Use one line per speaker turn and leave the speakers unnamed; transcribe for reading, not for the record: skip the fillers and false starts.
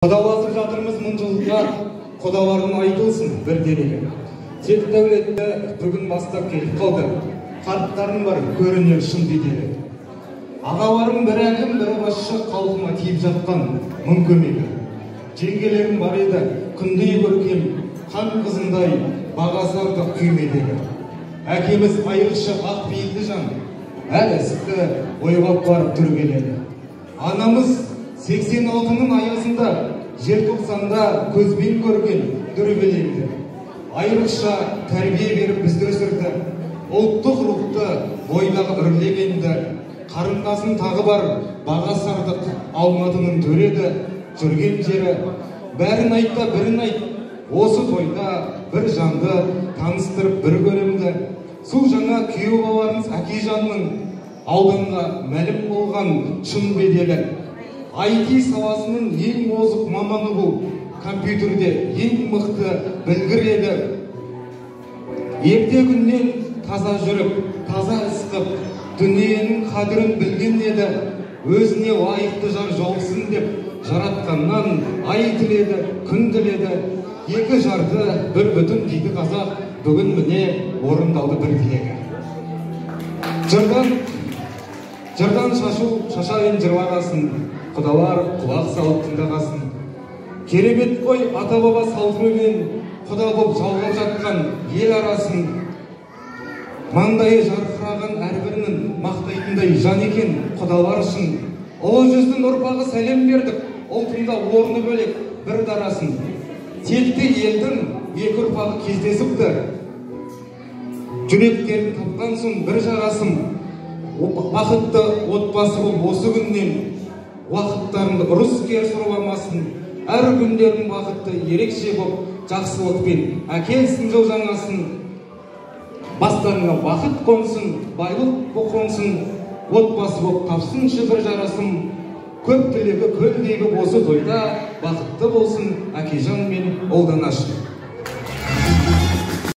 Құдаласып жатырмыз мың жылға, құдаларың айтылсын бір денеге. Тек дәулетті бүгін бастап келіп қалды, қарттарың бар көрінер шын беделі. Ағаларың бірі әкім, бірі басшы қалқыма тиіп жатқан мың көмегі. Жеңгелерің бар еді, күндей көркем, қан қызындай бағасарды күймедегі. Әкеміз айрықша ақ пейілді жан, әл ісікті ойлап барып түргеледі. Анамыз 86-ның аясында, желтоқсанда көзбен көрген дүрбелеңді. Айрықша тәрбие беріп бізді өсірді, ұлттық рухты бойдағы үрлегенді. Қарындасын тағы бар баға сардық Алматының төреді, жүрген жері. Бәрін айтта бірін айт, осы тойда бір жанды таныстырып бір көремді. Су жаңа күйеу баларыңыз Әкежанның ауданға мәлім болған шын беделі. IT саласының ең озық маманы бұл, компьютерде ең мықты білгір еді. Ерте күннен таза жүріп, таза іс қып, дүниенің қадірін білген еді. Өзіне лайықты жар жолсын деп, жаратқаннан ай тіледі, күн тіледі. Екі жарды бір бүтін дейді қазақ, бүгін міне орындалды бір тілегі. Жырдан шашайын жырлағасын, құдалар құлақ салып тыңдағасын. Керемет қой ата-баба салтымен құда боп жалғап жатқан ел арасын. Маңдайы жарқыраған әрбірінің мақтайтындай жан екен құдалар үшін. Ұлы жүздің ұрпағы сәлем бердік, ұлтында орны бөлек бір дарасын. Текті елдің екі ұрпағы кездесіпті, жүректерін тапқан соң бір жарасым. Бақытты отбасы бұл осы күннен, уақыттарыңды ұрыс керіс ұрламасын. Әр күндерің бақытты ерекше боп, жақсылықпен әкелсін жыл жаңасын. Бастарыңа бақыт қонсын, байлық қонсын, отбасы боп тапсыншы бір жарасым. Көп тілегі көлдегі осы тойда бақытты болсын Әкежан мен Олданаш.